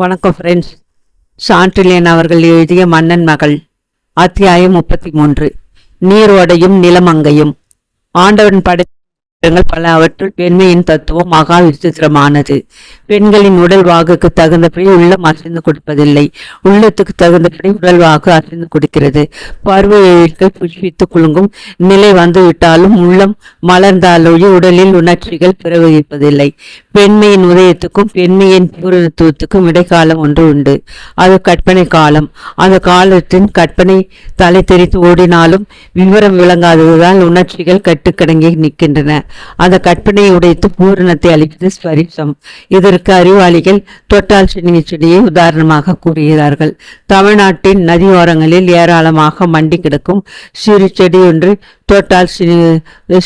வணக்கம் ஃப்ரெண்ட்ஸ். சாண்டில்யன் அவர்கள் எழுதிய மன்னன் மகள், அத்தியாயம் 33. நீரோடையும் நிலமங்கையும். ஆண்டவன் படைத்த பல, அவற்றுள் பெண்மையின் தத்துவம் மகா விசித்திரமானது. பெண்களின் உடல் வாகுக்கு தகுந்தபடி உள்ளம் அசைந்து கொடுப்பதில்லை, உள்ளத்துக்கு தகுந்தபடி உடல் வாகு அசைந்து கொடுக்கிறது. பருவ எழில்கள் புஷ்பித்து குலுங்கும் நிலை வந்துவிட்டாலும் உள்ளம் மலர்ந்தாலொழி உடலில் உணர்ச்சிகள் பிரவகிப்பதில்லை. பெண்மையின் உதயத்துக்கும் பெண்மையின் பூரணத்துவத்துக்கும் இடைக்காலம் ஒன்று உண்டு. அது கற்பனை காலம். அந்த காலத்தின் கற்பனை தலை தெரித்து ஓடினாலும் விவரம் விளங்காததால் உணர்ச்சிகள் கட்டுக்கடங்கி நிற்கின்றன. அந்த கற்பனையை உடைத்து பூரணத்தை அளிப்பது ஸ்பரிசம். இதற்கு அறிவாளிகள் தொட்டால் சினிங்கி செடியை உதாரணமாக கூறுகிறார்கள். தமிழ்நாட்டின் நதியோரங்களில் ஏராளமாக மண்டி கிடக்கும் சிறு செடி ஒன்று தொட்டால்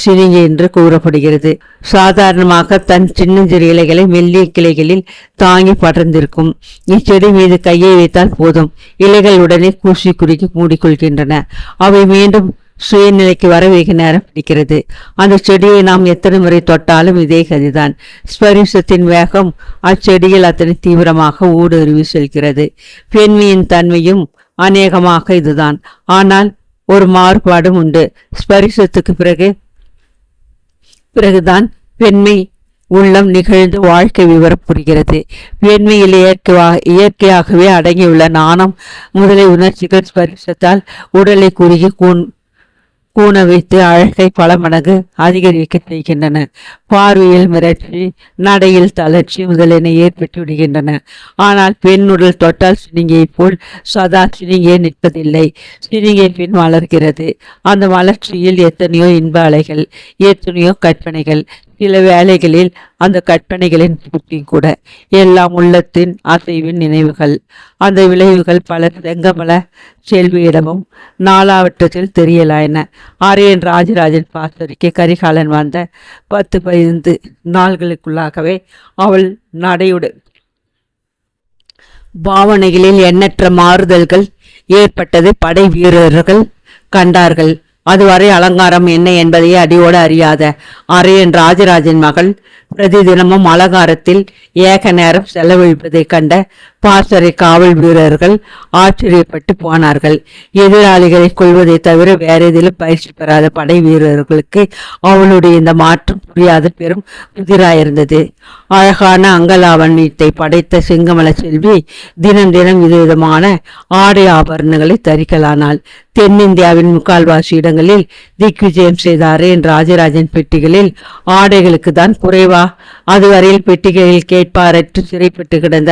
சினிங்கி என்று கூறப்படுகிறது. சாதாரணமாக தன் சின்னஞ்சிறு இலைகளை மெல்லிய கிளைகளில் தாங்கி படர்ந்திருக்கும் இச்செடி மீது கையை வைத்தால் போதும், இலைகள் உடனே கூசி குறுக்கி மூடிக்கொள்கின்றன. அவை மீண்டும் சுயநிலைக்கு வர வெகு நேரம் பிடிக்கிறது. அந்த செடியை நாம் எத்தனை முறை தொட்டாலும் இதே கதிதான். ஸ்பரிசத்தின் வேகம் அச்செடியில் அத்தனை தீவிரமாக ஊடுருவி செல்கிறது. பெண்மையின் தன்மையும் அநேகமாக இதுதான். ஆனால் ஒரு மாறுபாடும் உண்டு. ஸ்பரிசத்துக்கு பிறகுதான் பெண்மை உள்ளம் நிகழ்ந்து வாழ்க்கை விவரம் புரிகிறது. பெண்மையில் இயற்கையாகவே அடங்கியுள்ள நாணம் முதலிய உணர்ச்சிகள் ஸ்பரிசத்தால் உடலை குறுகி கூண வைத்து அழகை பல மடங்கு அதிகரிக்க செய்கின்றன. பார்வையில் மிரட்சி, நடையில் தளர்ச்சி முதலியன ஏற்பட்டு விடுகின்றன. ஆனால் பெண் உடல் தொட்டால் சினிங்கியை போல் சதா சினிங்கியே நிற்பதில்லை. சினிங்கை பின் வளர்கிறது. அந்த வளர்ச்சியில் எத்தனையோ இன்ப அலைகள், எத்தனையோ கற்பனைகள், சில வேளைகளில் அந்த கற்பனைகளின் பூர்த்தி கூட எல்லாம் உள்ளத்தின் அசைவின் நினைவுகள். அந்த விளைவுகள் பல செங்கமல செல்வியிடமும் நாலாவட்டத்தில் தெரியலாயின. ஆரியன் ராஜராஜன் பாசரிக்கு கரிகாலன் வந்த 10-15 நாள்களுக்குள்ளாகவே அவள் நடையுட பாவனைகளில் எண்ணற்ற மாறுதல்கள் ஏற்பட்டதை படை வீரர்கள் கண்டார்கள். அதுவரை அலங்காரம் என்ன என்பதையே அடியோடு அறியாத ஆரியன் ராஜராஜன் மகள் பிரதி தினமும் அலங்காரத்தில் ஏக நேரம் செலவழிப்பதை கண்ட பாசறை காவல் வீரர்கள் ஆச்சரியப்பட்டு போனார்கள். எதிராளிகளை கொள்வதை தவிர வேற எதிலும் பயிற்சி பெறாத படை வீரர்களுக்கு அவளுடைய இந்த மாற்றம் புரியாத பெரும் புதிராயிருந்தது. அழகான அங்கலாவண்யத்தை படைத்த சிங்கமல செல்வி தினம் தினம் விதவிதமான ஆடை ஆபரணங்களை தரிக்கலானாள். தென்னிந்தியாவின் முக்கால்வாசி இடங்களில் திக்விஜயம் செய்தாரே என் ராஜராஜன் பெட்டிகளில் ஆடைகளுக்கு தான் குறைவா? அதுவரையில் பெட்டிகளில் கேட்பாரற்று சிறைப்பட்டு கிடந்த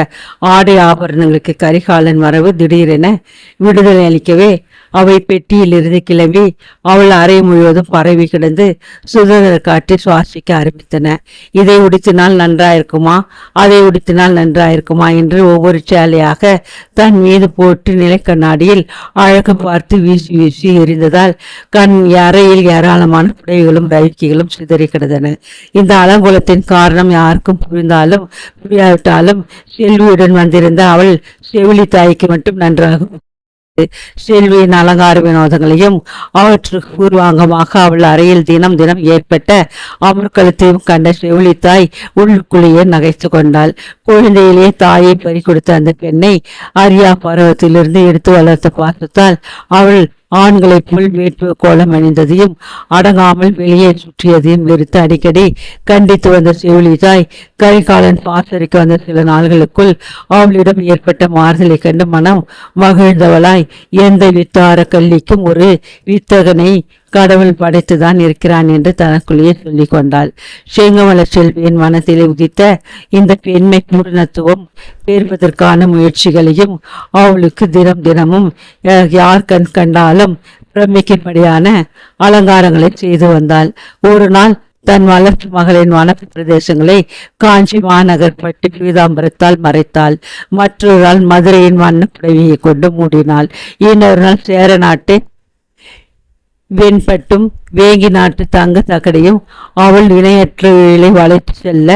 ஆடை ஆபரணங்களுக்கு கரிகாலன் வரவு திடீரென விடுதலை அளிக்கவே அவை பெட்டியிலிருந்து கிளம்பி அவள் அறை முழுவதும் பரவி கிடந்து சுதந்திர காற்றை சுவாசிக்க ஆரம்பித்தன. இதை உடுத்தினால் நன்றாயிருக்குமா, அதை உடுத்தினால் நன்றாயிருக்குமா என்று ஒவ்வொரு சேலையாக தன் மீது போட்டு நிலை கண்ணாடியில் அழகு பார்த்து வீசி வீசி எறிந்ததால் அறையில் ஏராளமான புடவைகளும் ரவிக்கைகளும் சிதறி கிடந்தன. இந்த அலங்கோலத்தின் காரணம் யாருக்கும் புரிந்தாலும் புரியாவிட்டாலும் செல்வியுடன் வந்திருந்த அவள் செவிலி தாய்க்கு மட்டும் நன்றாக செல்வியின் அலங்கார வினோதங்களையும் அவற்றுக்கு பூர்வாங்கமாக அவள் அறையில் தினம் தினம் ஏற்பட்ட அமர்க்களத்தையும் கண்ட செவிலித்தாய் உள்ளுக்குள்ளேயே நகைத்து கொண்டாள். குழந்தையிலேயே தாயை பறி கொடுத்த அந்த பெண்ணை அரியா பருவத்திலிருந்து எடுத்து வளர்த்த பாசத்தால் அவள் ஆண்களைப் போல் வேட்பு கோலம் அணிந்ததையும் அடங்காமல் வெளியே சுற்றியதையும் வெறுத்து அடிக்கடி கண்டித்து வந்த செவிலித்தாய் கரிகாலன் பாசறைக்கு வந்த சில நாள்களுக்குள் அவளிடம் ஏற்பட்ட மாறுதலை கண்டு மனம் மகிழ்ந்தவளாய் எந்த வித்தார கல்லிக்கும் ஒரு வித்தகனை கடவுள் படைத்துதான் இருக்கிறான் என்று தனக்குள்ளேயே சொல்லிக் கொண்டாள். செங்கமல செல்வியின் மனத்திலே உதித்த இந்த பெண்மை பூரணத்துவம் பெறுவதற்கான முயற்சிகளையும் அவளுக்கு தினம் தினமும் யார் கண்டாலும் பிரமிக்கும்படியான அலங்காரங்களை செய்து வந்தாள். ஒரு நாள் தன் வளர்ப்பு மகளின் வனப்பு பிரதேசங்களை காஞ்சி மாநகர் பட்டு பீதாம்பரத்தால் மறைத்தாள். மற்றொரு நாள் மதுரையின் வண்ண புடவையை கொண்டு மூடினாள். இன்னொரு நாள் சேர நாட்டு வெண்பட்டும் வேங்கி நாட்டு தங்க தகடையும் அவள் இணையற்ற வேலை வளைத்து செல்ல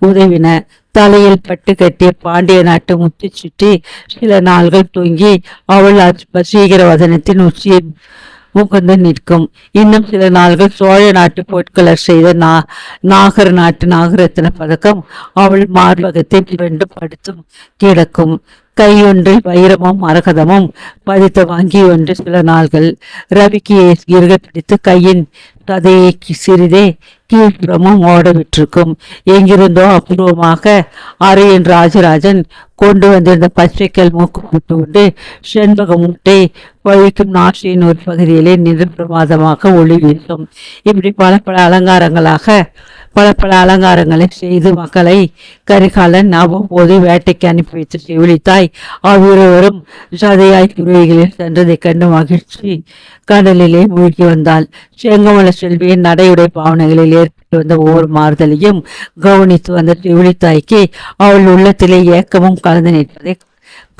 உதவின. தலையில் பட்டு கட்டிய பாண்டிய நாட்டு முத்து சுற்றி சில நாள்கள் தொங்கி அவள் வசீகர வதனத்தின் முகந்து நிற்கும். இன்னும் சில நாள்கள் சோழ நாட்டு பொற்கொலர் செய்த நாகர் நாட்டு நாகரத்தின பதக்கம் அவள் மார்பகத்தை இரண்டு படுத்தும் கிடக்கும். கையொன்றில் வைரமும் மரகதமும் பதித்த வங்கி ஒன்று சில நாள்கள் ரவிக்கு இறுக பிடித்து கையின் சதையை சிறிதே கீழ்ப்புறமும் ஓட விட்டிருக்கும். எங்கிருந்தோ அபூர்வமாக அரையன் ராஜராஜன் கொண்டு வந்திருந்த பச்சைக்கல் மூக்கு போட்டு கொண்டு செண்பக மூட்டை வழிக்கும் நாசியின் ஒரு பகுதியிலே நின்று பிரமாதமாக ஒளி வீசும். இப்படி பல அலங்காரங்களை செய்து மக்களை கரிகாலன் அவ்வப்போது வேட்டைக்கு அனுப்பி வைத்து செவிலித்தாய் அவ்விருவரும் சதையாய் குருவிகளில் சென்றதை கண்டு மகிழ்ச்சி கடலிலே மூழ்கி வந்தாள். செங்கமல செல்வியின் நடையுடைய பாவனைகளில் ஏற்பட்டு வந்த ஒவ்வொரு மாறுதலையும் கவனித்து வந்த செவிலித்தாய்க்கு அவள் உள்ளத்திலே ஏக்கமும் கலந்து நிற்பதை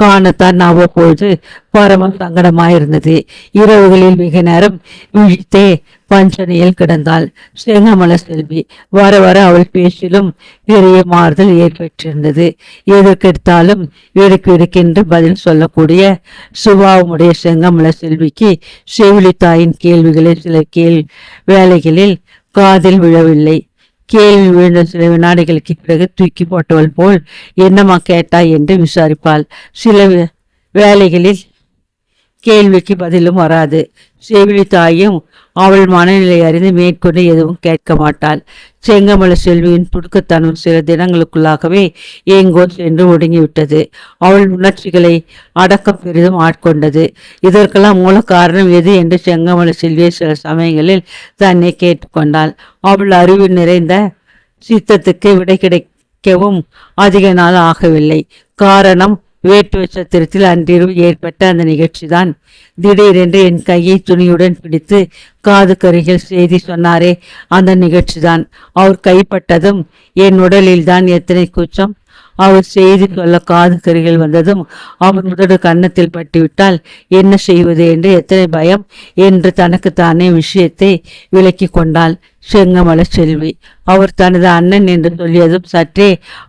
காணத்தான் அவ்வப்போது பரமம் சங்கடமாயிருந்தது. இரவுகளில் மிக நேரம் விழித்தே பஞ்சனையில் கிடந்தாள் செங்கமல செல்வி. வர வர அவள் பேச்சிலும் பெரிய மாறுதல் ஏற்பட்டிருந்தது. எதற்கெடுத்தாலும் எடுக்கென்று பதில் சொல்லக்கூடிய சுபாவமுடைய செங்கமல செல்விக்கு செவிலித்தாயின் கேள்விகளில் சில வேலைகளில் காதில் விழவில்லை. கேள்வி விழுந்த சில வினாடிகளுக்கு பிறகு தூக்கி போட்டவள் போல் என்னம்மா கேட்டாய் என்று விசாரிப்பாள். சில வேலைகளில் கேள்விக்கு பதிலும் வராது. செவிலித்தாயும் அவள் மனநிலை அறிந்து மேற்கொண்டு எதுவும் கேட்க மாட்டாள். செங்கமல செல்வியின் துடுக்கத்தனம் சில தினங்களுக்குள்ளாகவே எங்கோ சென்று ஒடுங்கிவிட்டது. அவள் உணர்ச்சிகளை அடக்கம் பெரிதும் ஆட்கொண்டது. இதற்கெல்லாம் மூல காரணம் எது என்று செங்கமல செல்வியை சில சமயங்களில் தன்னை கேட்டுக்கொண்டாள். அவள் அறிவு நிறைந்த சித்தத்துக்கு விடை கிடைக்கவும் அதிக நாள் ஆகவில்லை. காரணம் வேட்டு சத்திரத்தில் அன்றிரவு ஏற்பட்ட அந்த நிகழ்ச்சிதான். திடீரென்று என் கையை துணியுடன் பிடித்து காது கருகில் செய்தி சொன்னாரே, அந்த நிகழ்ச்சிதான். அவர் கைப்பட்டதும் என் உடலில் தான் எத்தனை கூச்சம். அவர் செய்தி சொல்ல காது கருகில் வந்ததும் அவர் உதடு கன்னத்தில் பட்டுவிட்டால் என்ன செய்வது என்று எத்தனை பயம் என்று தனக்குத்தானே விஷயத்தை விலக்கி கொண்டாள் செங்கமல செல்வி. அவர் தனது அண்ணன் என்று சொல்லியதும் சற்றே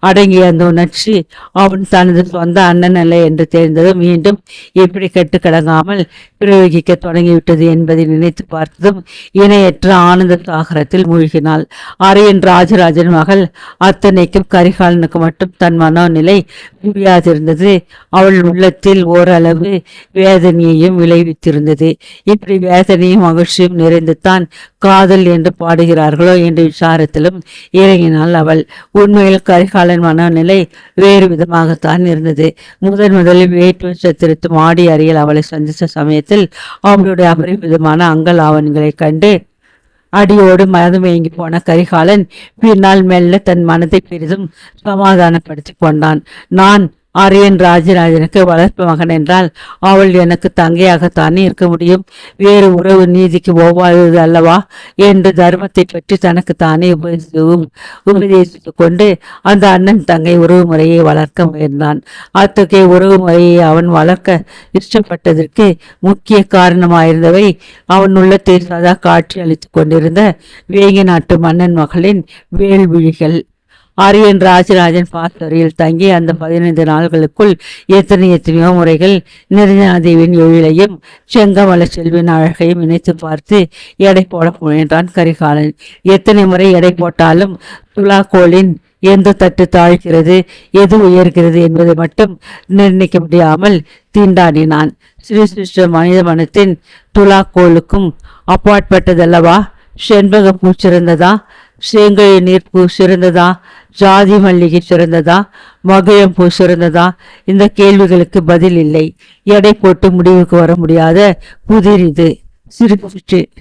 அடங்கிய அந்த உணர்ச்சி அவன் தனது சொந்த அண்ணன் அல்ல என்று தெரிந்ததும் மீண்டும் எப்படி கட்டுக்கடங்காமல் பிரயோகிக்க தொடங்கிவிட்டது என்பதை நினைத்து பார்த்ததும் இணையற்ற ஆனந்த சாகரத்தில் மூழ்கினாள். அரையன் ராஜராஜன் மகள் அத்தனைக்கும் கரிகாலனுக்கு மட்டும் தன் மனோநிலை புரியாதிருந்தது. அவள் உள்ளத்தில் ஓரளவு வேதனையையும் விளைவித்திருந்தது. இப்படி வேதனையும் மகிழ்ச்சியும் நிறைந்து தான் காதல் என்று பாடுகிறார்களோ என்ற விசாரத்திலும் இறங்கினாள் அவள். உண்மையில் கரிகாலன் மனநிலை வேறு விதமாகத்தான் இருந்தது. முதலில் வேட்டு சத்திரத்து மாடி அறையில் அவளை சந்தித்த சமயத்தில் அவளுடைய அபரிவிதமான அங்கல் ஆவணங்களை கண்டு அடியோடு மனதுமயங்கி போன கரிகாலன் பின்னால் மெல்ல தன் மனதை பெரிதும் சமாதானப்படுத்தி கொண்டான். நான் அரையன் ராஜராஜனுக்கு வளர்ப்பு மகன் என்றால் அவள் எனக்கு தங்கையாகத்தானே இருக்க முடியும். வேறு உறவு நீதிக்கு ஒவ்வாதது அல்லவா என்று தர்மத்தை பற்றி தனக்கு தானே உபதேசித்து கொண்டு அந்த அண்ணன் தங்கை உறவு முறையை வளர்க்க முயன்றான். அத்தகைய உறவு முறையை அவன் வளர்க்க இஷ்டப்பட்டதற்கு முக்கிய காரணமாயிருந்தவை அவன் உள்ளத்தை சதா காட்சி அளித்து கொண்டிருந்த வேங்கி நாட்டு மன்னன் மகளின் வேள்விழிகள். அரையன் ராஜராஜன் பாசறையில் தங்கி அந்த 15 நாள்களுக்குள் எத்தனையோ முறைகள் நிரஞ்சனாதேவியின் எழிலையும் செங்கமல செல்வின் அழகையும் நினைத்து பார்த்து எடை போட முயன்றான் கரிகாலன். எத்தனை முறை எடை போட்டாலும் துலாக்கோளின் எந்த தட்டு தாழ்கிறது, எது உயர்கிறது என்பதை மட்டும் நிர்ணயிக்க முடியாமல் தீண்டாடினான். ஸ்ரீ மனித மனத்தின் துலாக்கோளுக்கும் அப்பாற்பட்டதல்லவா? செண்பக பூ சிறந்ததா? செங்கழி நீர்ப்பூ சிறந்ததா? ஜாதி மல்லிகை சிறந்ததா? மகிழம்பூ சிறந்ததா? இந்த கேள்விகளுக்கு பதில் இல்லை. எடை போட்டு முடிவுக்கு வர முடியாத புதிர் இது.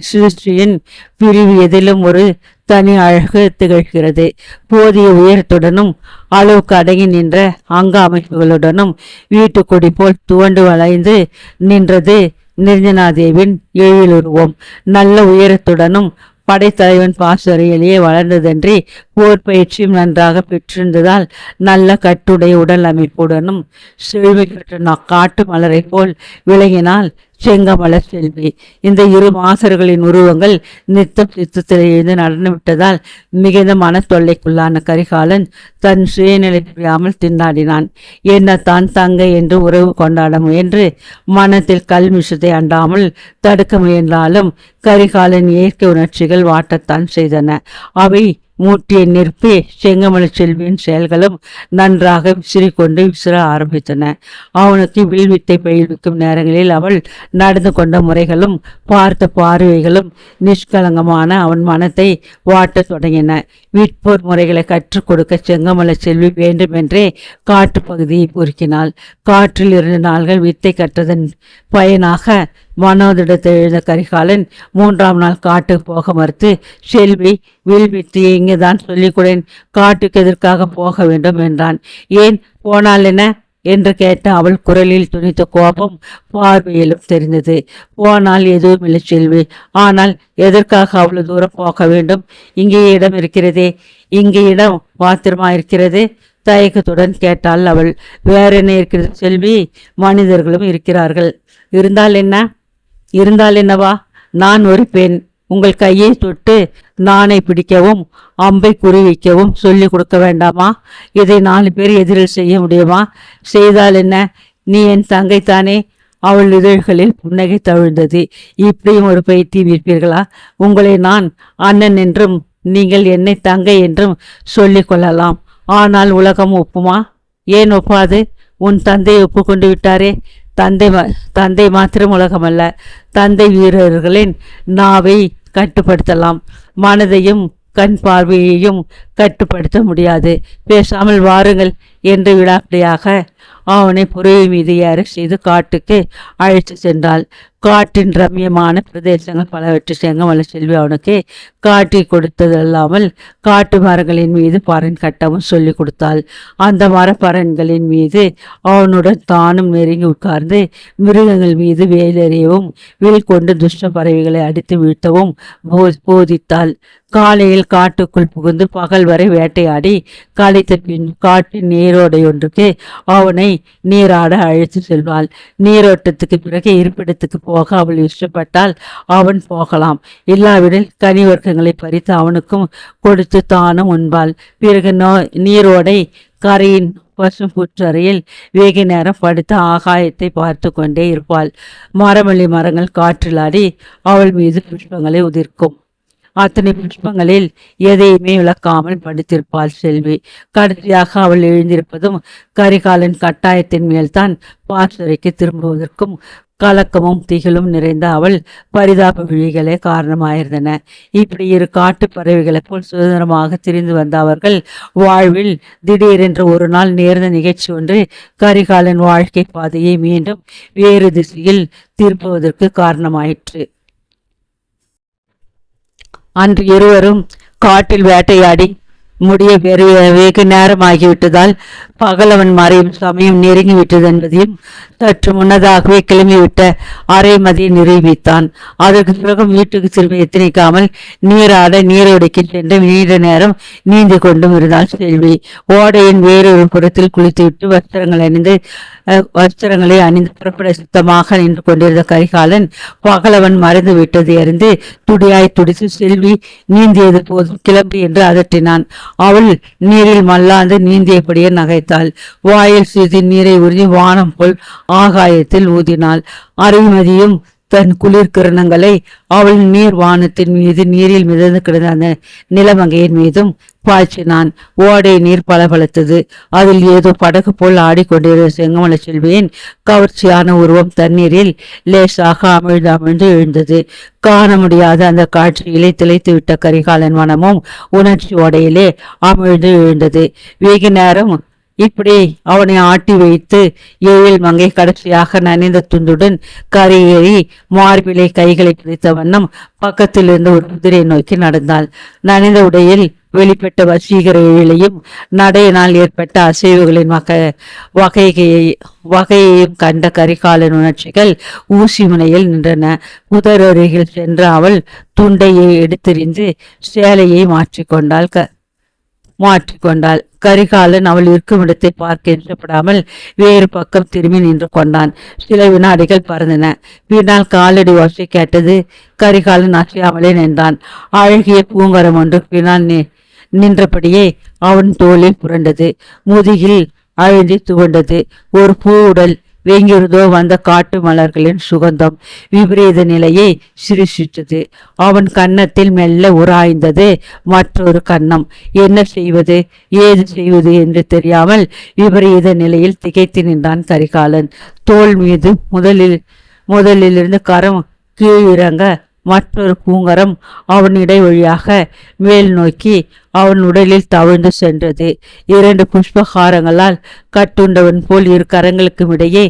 சிருஷ்டியின் பிரிவு எதிலும் ஒரு தனி அழகு திகழ்கிறது. போதிய உயரத்துடனும் அளவுக்கு அடங்கி நின்ற அங்க அமைப்புகளுடனும் வீட்டு கொடி போல் துவண்டு வளைந்து நின்றது நிரஞ்சனாதேவின் எழிலுருவம். நல்ல உயரத்துடனும் படைத்தலைவன் பாசறையிலேயே வளர்ந்ததன்றி போர் பயிற்சியும் நன்றாக பெற்றிருந்ததால் நல்ல கட்டுடைய உடல் அமைப்புடனும் செழுமை பெற்ற காட்டு மலரை போல் விளங்கினால் செங்கமல செல்வி. இந்த இரு மாசர்களின் உருவங்கள் நித்தம் சித்தத்தில் எழுந்து நடனமிட்டதால் மிகுந்த மன தொல்லைக்குள்ளான கரிகாலன் தன் சுயநிலை புரியாமல் திண்டாடினான். என்னத்தான் தங்கை என்று உறவு கொண்டாட முயன்று மனத்தில் கல்மிஷத்தை அண்டாமல் தடுக்க முயன்றாலும் கரிகாலன் இயற்கை உணர்ச்சிகள் வாட்டத்தான் செய்தன. அவை மூட்டிய நெருப்பே செங்கமல செல்வியின் செயல்களும் நன்றாக விசிறிக்கொண்டு விசிற ஆரம்பித்தன. அவனுக்கு வில்வித்தை பயில்விக்கும் நேரங்களில் அவள் நடந்து கொண்ட முறைகளும் பார்த்த பார்வைகளும் நிஷ்கலங்கமான அவன் மனத்தை வாட்டத் தொடங்கின. விற்போர் முறைகளை கற்றுக் கொடுக்க செங்கமல செல்வி வேண்டுமென்றே காட்டு பகுதியை பொறுக்கினாள். காற்றில் 2 நாள்கள் வித்தை கற்றதன் பயனாக மனோதிடத்தை எழுந்த கரிகாலன் 3ஆம் நாள் காட்டுக்கு போக மறுத்து, செல்வி, வில்வித்தையை இங்கேதான் சொல்லிக்கூடேன், காட்டுக்கு எதற்காக போக வேண்டும் என்றான். ஏன் போனால் என்ன என்று கேட்ட அவள் குரலில் துணித்த கோபம் பார்வையிலும் தெரிந்தது. போனால் எதுவும் இல்லை செல்வி, ஆனால் எதற்காக அவ்வளவு தூரம் போக வேண்டும்? இங்கே இடம் இருக்கிறதே, இங்கே இடம் பாத்திரமா இருக்கிறது தயக்கத்துடன் கேட்டாள் அவள். வேற என்ன இருக்கிறது செல்வி? மனிதர்களும் இருக்கிறார்கள். இருந்தால் என்னவா? நான் ஒரு பெண். உங்கள் கையை தொட்டு நானை பிடிக்கவும் அம்பை குறிவைக்கவும் சொல்லி கொடுக்க வேண்டாமா? இதை 4 பேர் எதிரில் செய்ய முடியுமா? செய்தால் என்ன? நீ என் தங்கைத்தானே? அவள் இதழ்களில் புன்னகை தவிழ்ந்தது. இப்படியும் ஒரு பைத்தி விற்பீர்களா? உங்களை நான் அண்ணன் என்றும் நீங்கள் என்னை தங்கை என்றும் சொல்லிக் கொள்ளலாம். ஆனால் உலகம் ஒப்புமா? ஏன் ஒப்பாது? உன் தந்தை ஒப்புக்கொண்டு விட்டாரே. தந்தை மாத்திரம் உலகமல்ல, தந்தை வீரர்களின் நாவை கட்டுப்படுத்தலாம், மனதையும் கண் பார்வையையும் கட்டுப்படுத்த முடியாது. பேசாமல் வாருங்கள் என்று விடாப்படியாக அவனை புறவி மீது ஏற செய்து காட்டுக்கு அழைத்து சென்றாள். காட்டின் ரம்யமான பிரதேசங்கள் பலவற்றை செங்கமல செல்வி அவனுக்கு காட்டி கொடுத்ததல்லாமல் காட்டு மரங்களின் மீது பறன் கட்டவும் சொல்லி கொடுத்தாள். அந்த மரப்பறன்களின் மீது அவனுடன் தானும் நெருங்கி உட்கார்ந்து மிருகங்கள் மீது வேலெறியவும் வில் கொண்டு துஷ்ட பறவைகளை அடித்து வீழ்த்தவும் போதித்தாள். காலையில் காட்டுக்குள் புகுந்து பகல் வரை வேட்டையாடி களைத்த பின் காட்டின் நீரோடையொன்றுக்கு அவனை நீராட அழைத்து செல்வாள். நீரோட்டத்துக்கு பிறகு இருப்பிடத்துக்கு போக அவள் இஷ்டப்பட்டால் அவன் போகலாம். இல்லாவிடில் கனிவர்க்கங்களை பறித்து அவனுக்கும் கொடுத்து தானும் உண்பாள். பிறகு நீரோடை கரையின் பசும் புற்றறையில் வெகு நேரம் படுத்து ஆகாயத்தை பார்த்து கொண்டே இருப்பாள். மரமல்லி மரங்கள் காற்றிலாடி அவள் மீது புஷ்பங்களை உதிர்க்கும். அத்தனை புஷ்பங்களில் எதையுமே விளக்காமல் படுத்திருப்பாள் செல்வி. கடைசியாக அவள் எழுந்திருப்பதும் கரிகாலன் கட்டாயத்தின் மேல்தான் பாசறைக்கு திரும்புவதற்கும் கலக்கமும் திகிலும் நிறைந்த அவள் பரிதாப விழிகளே காரணமாயிருந்தன. இப்படி இரு காட்டு பறவைகளை போல் சுதந்திரமாக திரிந்து வந்த அவர்கள் வாழ்வில் திடீரென்று ஒரு நாள் நேர்ந்த நிகழ்ச்சி ஒன்று கரிகாலன் வாழ்க்கை பாதையை மீண்டும் வேறு திசையில் திருப்புவதற்கு காரணமாயிற்று. அன்று இருவரும் காட்டில் வேட்டையாடி முடிய வெகு நேரமாகிவிட்டதால் பகலவன் மறையும் சமயம் நெருங்கிவிட்டது என்பதையும் சற்று முன்னதாகவே கிளம்பிவிட்ட அரை மதியை நிரூபித்தான். அதற்கு பிறகு வீட்டுக்கு செல்வ எத்தனைக்காமல் நீராட நீரோடைக்கு சென்று நீண்ட நேரம் நீந்தி கொண்டும் இருந்தாள் செல்வி. ஓடையின் வேறொரு புறத்தில் குளித்துவிட்டு வஸ்திரங்களை அணிந்து புறப்பட சுத்தமாக நின்று கொண்டிருந்த கரிகாலன் பகலவன் மறைந்து விட்டதை அறிந்து துடியாய் துடித்து, செல்வி, நீந்தியது போதும், கிளம்பு என்று அதட்டினான். அவள் நீரில் மல்லாந்து நீந்தியபடியே நகைத்தாள். வாயில் சிறிது நீரை உறிஞ்சி வானம் போல் ஆகாயத்தில் ஊதினாள். அரைமதியும் தன் குளிர்கிரணங்களை அவள் நீர் வானத்தின் மீது நீரில் மிதந்து கிடந்த அந்த நிலமங்கையின் மீதும் பாய்ச்சினான். ஓடை நீர் பளபளத்தது. அதில் ஏதோ படகு போல் ஆடிக்கொண்டிருந்த செங்கமல செல்வியின் கவர்ச்சியான உருவம் தண்ணீரில் லேசாக அமிழ்ந்து எழுந்தது. காண முடியாத அந்த காட்சியிலே திளைத்து விட்ட கரிகாலன் மனமும் உணர்ச்சி ஓடையிலே அமிழ்ந்து எழுந்தது. வெகு நேரம் இப்படி அவனை ஆட்டி வைத்து எழில் மங்கை கடைசியாக நனைந்த துண்டுடன் கரையேறி மார்பிலை கைகளை பிடித்த வண்ணம் பக்கத்தில் இருந்த ஒரு குதிரை நோக்கி நடந்தாள். நனைந்த உடையில் வெளிப்பட்ட வசீகர எழிலையும் நடையினால் ஏற்பட்ட அசைவுகளின் வகையையும் கண்ட கரிகாலன் உணர்ச்சிகள் ஊசி முனையில் நின்றன. புதரருகில் சென்ற அவள் துண்டையை எடுத்தெறிந்து சேலையை மாற்றிக்கொண்டாள். மாற்றிக்கொண்டாள். கரிகாலன் அவள் இருக்கும் இடத்தை பார்க்க இஷ்டப்படாமல் வேறு பக்கம் திரும்பி நின்று கொண்டான். சில வினாடிகள் பறந்தன. பின்னால் காலடி ஓசை கேட்டது. கரிகாலன் அசையாமலே நின்றான். அழகிய பூங்கரம் ஒன்று பின்னால் நின்றபடியே அவன் தோளில் புரண்டது. முதுகில் அழுந்தி துவண்டது. ஒரு பூவுடல் வெங்கிருந்தோ வந்த காட்டு மலர்களின் சுகந்தம் விபரீத நிலையை சிருஷித்தது. அவன் கன்னத்தில் மெல்ல உராய்ந்தது மற்றொரு கன்னம். என்ன செய்வது ஏது செய்வது என்று தெரியாமல் விபரீத நிலையில் திகைத்து நின்றான் கரிகாலன். தோள் மீது முதலிலிருந்து கரம் கீழிறங்க மற்றொரு பூங்கரம் அவன் இடை வழியாக மேல் நோக்கி அவன் உடலில் தவிழ்ந்து சென்றது. 2 புஷ்பகாரங்களால் கட்டுண்டவன் போல் 2 கரங்களுக்கும் இடையே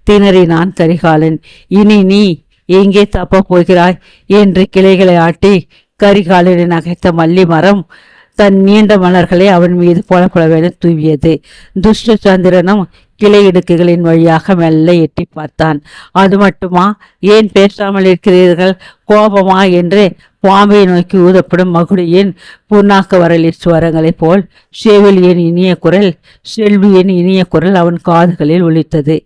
திணறினான் கரிகாலன். இனி நீ எங்கே தப்ப போகிறாய் என்று கிளைகளை ஆட்டி கரிகாலனை நகைத்த மல்லி மரம் தன் நீண்ட மலர்களை அவன் மீது புலப்புலவென தூவியது. துஷ்ட சந்திரனும் கிளை இடுக்குகளின் வழியாக மெல்ல எட்டி பார்த்தான். அது மட்டுமா, ஏன் பேசாமல் இருக்கிறீர்கள், கோபமா என்று பாம்பை நோக்கி ஊதப்படும் மகுடியின் புண்ணாக்க வரலி சுவரங்களைப் போல் செவிலியின் இனிய குரல் அவன் காதுகளில் ஒலித்தது.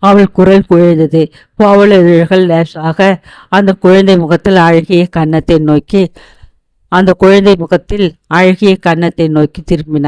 அவள் குரல் குழைந்தது. பவள லேசாக அந்த குழந்தை முகத்தில் அழகிய கன்னத்தை நோக்கி திரும்பின.